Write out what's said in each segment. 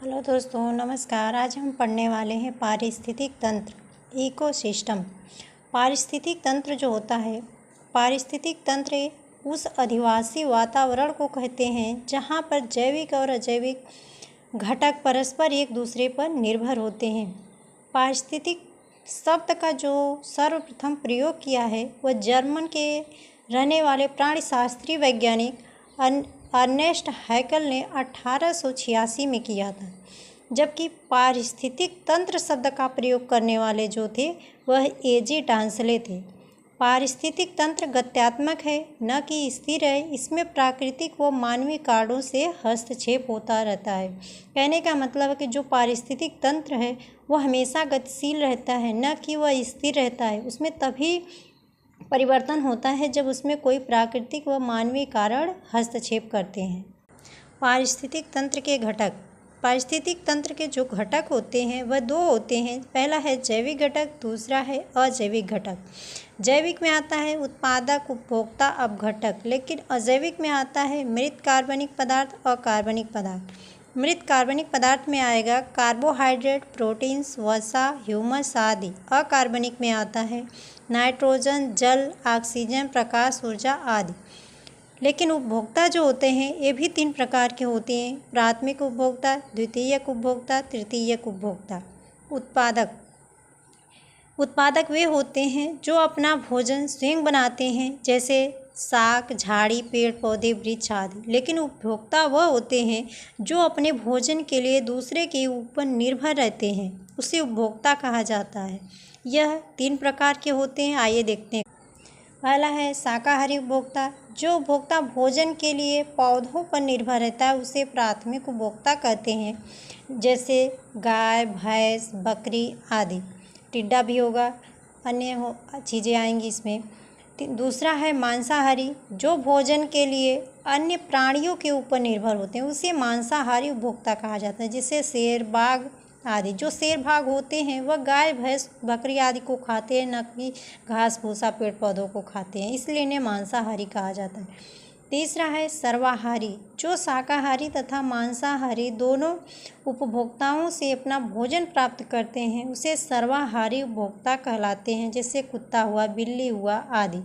Hello दोस्तों, नमस्कार। आज हम पढ़ने वाले हैं पारिस्थितिक तंत्र, इकोसिस्टम। पारिस्थितिक तंत्र जो होता है, पारिस्थितिक तंत्र उस अधिवासी वातावरण को कहते हैं जहाँ पर जैविक और अजैविक घटक परस्पर एक दूसरे पर निर्भर होते हैं। पारिस्थितिक शब्द का जो सर्वप्रथम प्रयोग किया है वह जर्मन के रहने वाले प्राणीशास्त्री वैज्ञानिक अर्नेस्ट हैकल ने 1886 में किया था, जबकि पारिस्थितिक तंत्र शब्द का प्रयोग करने वाले जो थे वह एजी टांसले थे। पारिस्थितिक तंत्र गत्यात्मक है, न कि स्थिर है। इसमें प्राकृतिक व मानवीय कारणों से हस्तक्षेप होता रहता है। कहने का मतलब है कि जो पारिस्थितिक तंत्र है वह हमेशा गतिशील रहता है, न कि वह स्थिर रहता है। उसमें तभी परिवर्तन होता है जब उसमें कोई प्राकृतिक व मानवीय कारण हस्तक्षेप करते हैं। पारिस्थितिक तंत्र के घटक। पारिस्थितिक तंत्र के जो घटक होते हैं वह दो होते हैं। पहला है जैविक घटक, दूसरा है अजैविक घटक। जैविक में आता है उत्पादक, उपभोक्ता, अपघटक, लेकिन अजैविक में आता है मृत कार्बनिक पदार्थ, अकार्बनिक पदार्थ। मृत कार्बनिक पदार्थ में आएगा कार्बोहाइड्रेट, प्रोटीन्स, वसा, ह्यूमस आदि। अकार्बनिक में आता है नाइट्रोजन, जल, ऑक्सीजन, प्रकाश ऊर्जा आदि। लेकिन उपभोक्ता जो होते हैं ये भी 3 प्रकार के होते हैं: प्राथमिक उपभोक्ता, द्वितीयक उपभोक्ता, तृतीयक उपभोक्ता। उत्पादक वे होते हैं जो अपना भोजन स्वयं बनाते हैं, जैसे शाक, झाड़ी, पेड़ पौधे, वृक्ष आदि। लेकिन उपभोक्ता वह होते हैं जो अपने भोजन के लिए दूसरे के ऊपर निर्भर रहते हैं, उसे उपभोक्ता कहा जाता है। यह 3 प्रकार के होते हैं, आइए देखते हैं। पहला है शाकाहारी उपभोक्ता। जो उपभोक्ता भोजन के लिए पौधों पर निर्भर रहता है उसे प्राथमिक उपभोक्ता कहते हैं, जैसे गाय, भैंस, बकरी आदि। टिड्डा भी होगा, अन्य चीज़ें आएंगी इसमें। दूसरा है मांसाहारी। जो भोजन के लिए अन्य प्राणियों के ऊपर निर्भर होते हैं उसे मांसाहारी उपभोक्ता कहा जाता है, जैसे शेर, बाघ आदि। जो शेर बाघ होते हैं वह गाय, भैंस, बकरी आदि को खाते हैं, न कि घास भूसा, पेड़ पौधों को खाते हैं, इसलिए इन्हें मांसाहारी कहा जाता है। तीसरा है सर्वाहारी। जो शाकाहारी तथा मांसाहारी दोनों उपभोक्ताओं से अपना भोजन प्राप्त करते हैं उसे सर्वाहारी उपभोक्ता कहलाते हैं, जैसे कुत्ता हुआ, बिल्ली हुआ आदि।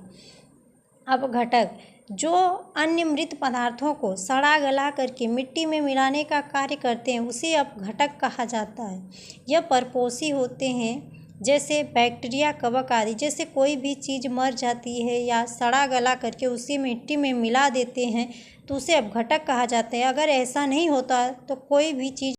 अपघटक। जो अन्य मृत पदार्थों को सड़ा गला करके मिट्टी में मिलाने का कार्य करते हैं उसे अपघटक कहा जाता है। यह परपोषी होते हैं, जैसे बैक्टीरिया, कवक आदि। जैसे कोई भी चीज़ मर जाती है या सड़ा गला करके उसे मिट्टी में मिला देते हैं तो उसे अपघटक कहा जाता है। अगर ऐसा नहीं होता तो कोई भी चीज़